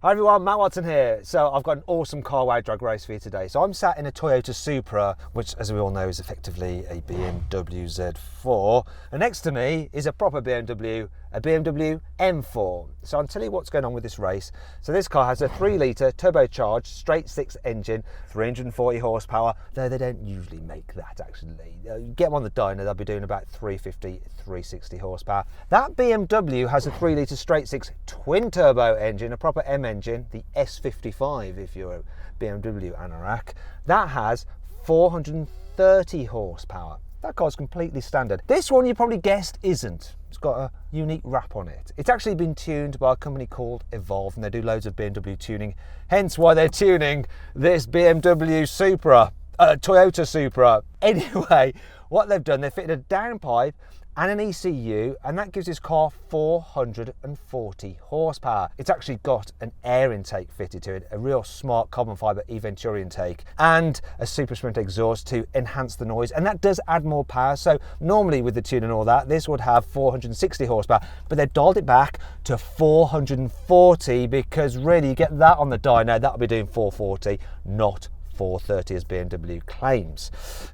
Hi everyone, Matt Watson here. So I've got an awesome car wow drag race for you today. So I'm sat in a Toyota Supra, which as we all know is effectively a BMW Z4. And next to me is a proper BMW, a BMW M4. So I'll tell you what's going on with this race. So this car has a 3-litre turbocharged straight 6 engine, 340 horsepower, though they don't usually make that actually. You get them on the dyno, they'll be doing about 350, 360 horsepower. That BMW has a 3-litre straight 6 twin turbo engine, a proper M engine, the S55 if you're a BMW anorak. That has 430 horsepower. That car's completely standard. This one you probably guessed isn't. It's got a unique wrap on it. It's actually been tuned by a company called Evolve, and they do loads of BMW tuning, hence why they're tuning this BMW Supra, Toyota Supra. Anyway, what they've done, they've fitted a downpipe and an ECU, and that gives this car 440 horsepower. It's actually got an air intake fitted to it, a real smart carbon fibre e-Venturi intake, and a Super Sprint exhaust to enhance the noise, and that does add more power. So normally with the tune and all that, this would have 460 horsepower, but they've dialed it back to 440 because really you get that on the dyno, that'll be doing 440, not 430 as BMW claims.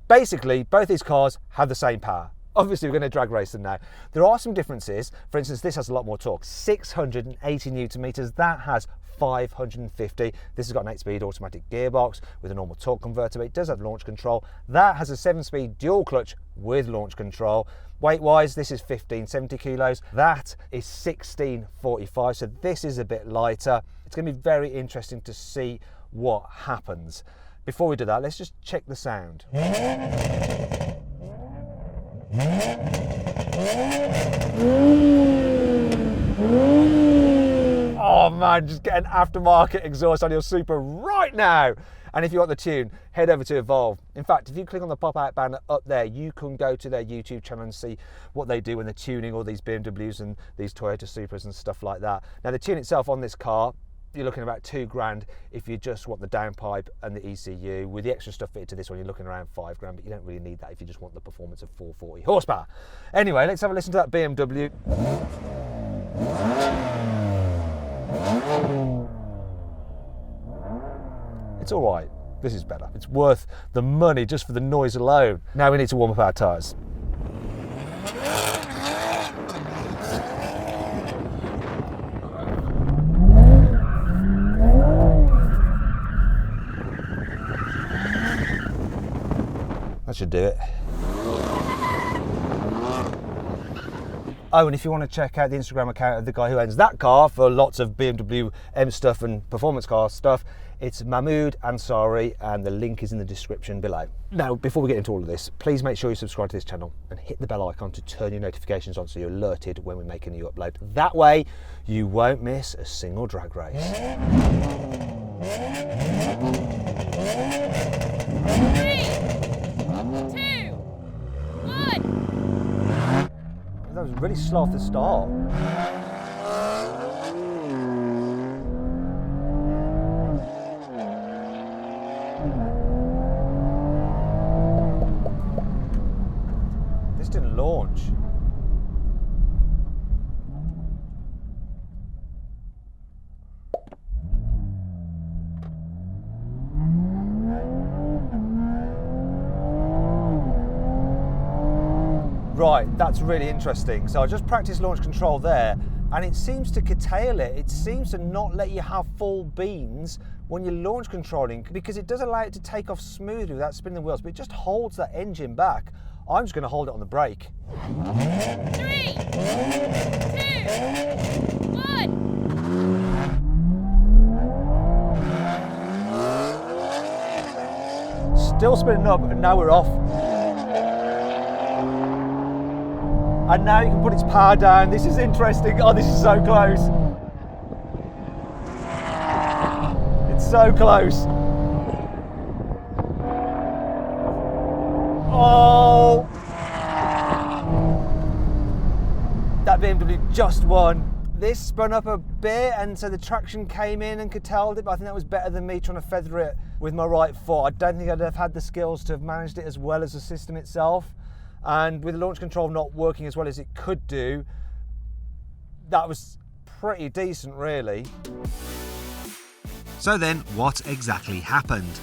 Basically, both these cars have the same power. Obviously, we're going to drag race them now. There are some differences. For instance, this has a lot more torque, 680 Newton meters. That has 550. This has got an 8-speed automatic gearbox with a normal torque converter, but it does have launch control. That has a 7-speed dual clutch with launch control. Weight-wise, this is 1570 kilos. That is 1645, so this is a bit lighter. It's going to be very interesting to see what happens. Before we do that, let's just check the sound. Oh man, just get an aftermarket exhaust on your Supra right now. And if you want the tune, head over to Evolve. In fact, if you click on the pop-out banner up there, you can go to their YouTube channel and see what they do when they're tuning all these BMWs and these Toyota Supras and stuff like that. Now the tune itself on this car, you're looking at about $2,000 if you just want the downpipe and the ECU. With the extra stuff fitted to this one, you're looking around $5,000, but you don't really need that if you just want the performance of 440 horsepower. Anyway, let's have a listen to that BMW. It's all right. This is better. It's worth the money just for the noise alone. Now we need to warm up our tyres. That should do it. Oh, and if you want to check out the Instagram account of the guy who owns that car for lots of BMW M stuff and performance car stuff, it's Mahmoud Ansari, and the link is in the description below. Now, before we get into all of this, please make sure you subscribe to this channel and hit the bell icon to turn your notifications on so you're alerted when we make a new upload. That way, you won't miss a single drag race. 3, 2, 1. That was really slow off the start. This didn't launch. Right, that's really interesting. So I just practiced launch control there, and it seems to curtail it. It seems to not let you have full beans when you're launch controlling, because it does allow it to take off smoothly without spinning the wheels, but it just holds that engine back. I'm just going to hold it on the brake. 3, 2, 1. Still spinning up, and now we're off. And now you can put its power down. This is interesting. Oh, this is so close. It's so close. Oh! That BMW just won. This spun up a bit, and so the traction came in and curtailed it, but I think that was better than me trying to feather it with my right foot. I don't think I'd have had the skills to have managed it as well as the system itself. And with the launch control not working as well as it could do, that was pretty decent, really. So then, what exactly happened?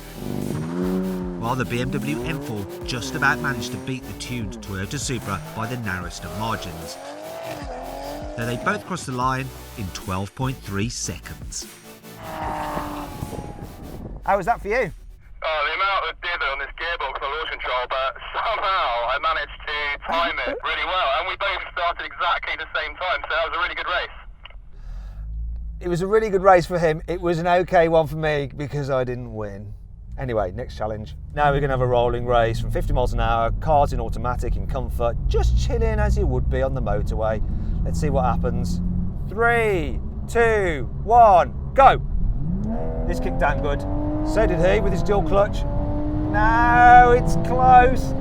Well, the BMW M4 just about managed to beat the tuned Toyota Supra by the narrowest of margins. So they both crossed the line in 12.3 seconds. How was that for you? Oh, the amount of dither on this gearbox on launch control, but somehow I managed to time it really well, and we both started exactly the same time, so that was a really good race. It was a really good race for him. It was an okay one for me because I didn't win. Anyway, next challenge. Now we're going to have a rolling race from 50 miles an hour, cars in automatic, in comfort, just chilling as you would be on the motorway. Let's see what happens. 3, 2, 1, go! This kicked down good. So did he with his dual clutch. No, it's close.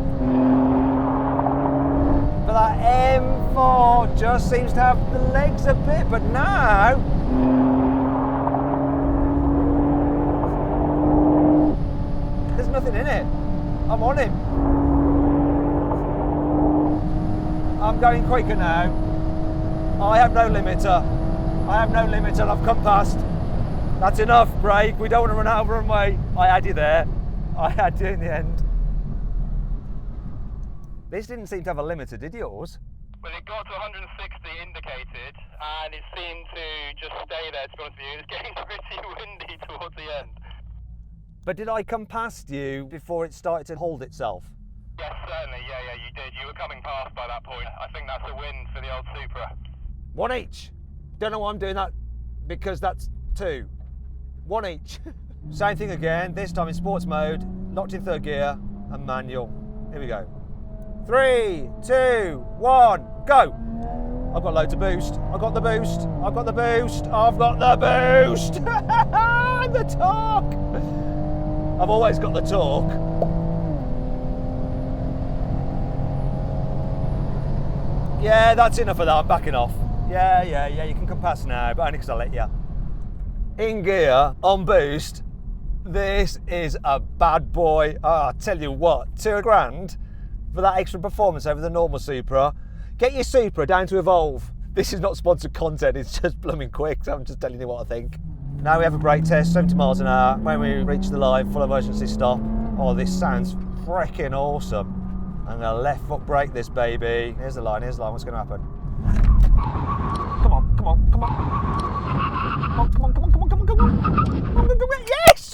But that M4 just seems to have the legs a bit, but now there's nothing in it. I'm on him. I'm going quicker now. I have no limiter. I have no limiter and I've come past. That's enough, brake. We don't want to run out of runway. I had you there. I had you in the end. This didn't seem to have a limiter, did yours? Well, it got to 160 indicated, and it seemed to just stay there, to be honest with you. It was getting pretty windy towards the end. But did I come past you before it started to hold itself? Yes, certainly. Yeah, you did. You were coming past by that point. I think that's a win for the old Supra. 1 each. Don't know why I'm doing that, because that's 2. 1 each. Same thing again, this time in sports mode, locked in 3rd gear and manual. Here we go. 3, 2, 1, go! I've got loads of boost. I've got the boost. I've got the boost. I've got the boost. The torque. I've always got the torque. Yeah, that's enough of that. I'm backing off. Yeah, you can come past now, but only because I let you. In gear, on boost, this is a bad boy. I tell you what, £2,000 for that extra performance over the normal Supra. Get your Supra down to Evolve. This is not sponsored content, it's just blooming quick, so I'm just telling you what I think. Now we have a brake test, 70 miles an hour. When we reach the line, full emergency stop. Oh, this sounds freaking awesome. I'm gonna left foot brake this baby. Here's the line, what's gonna happen? Come on. Yes!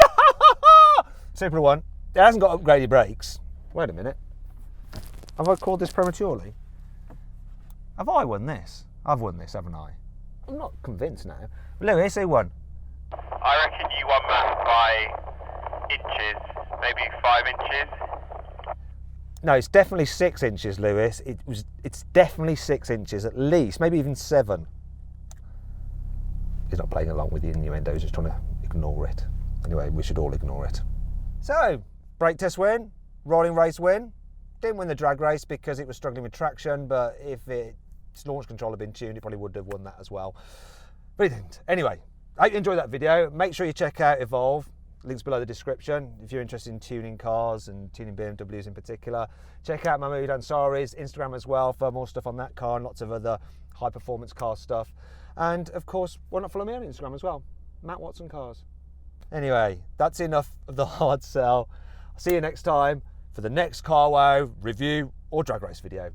Supra 1. It hasn't got upgraded brakes. Wait a minute. Have I called this prematurely? Have I won this? I've won this, haven't I? I'm not convinced now. Lewis, who won? I reckon you won that by inches, maybe 5 inches. No, it's definitely 6 inches, Lewis. It's definitely 6 inches, at least, maybe even 7. He's not playing along with the innuendo, he's just trying to ignore it. Anyway, we should all ignore it. So, brake test win, rolling race win. Didn't win the drag race because it was struggling with traction, but if its launch control had been tuned, it probably would have won that as well. But it didn't. Anyway, I hope you enjoyed that video. Make sure you check out Evolve. Links below the description. If you're interested in tuning cars and tuning BMWs in particular, check out Mahmood Ansari's Instagram as well for more stuff on that car and lots of other high performance car stuff. And of course, why not follow me on Instagram as well? Matt Watson Cars. Anyway, that's enough of the hard sell. I'll see you next time for the next car wow review or drag race video.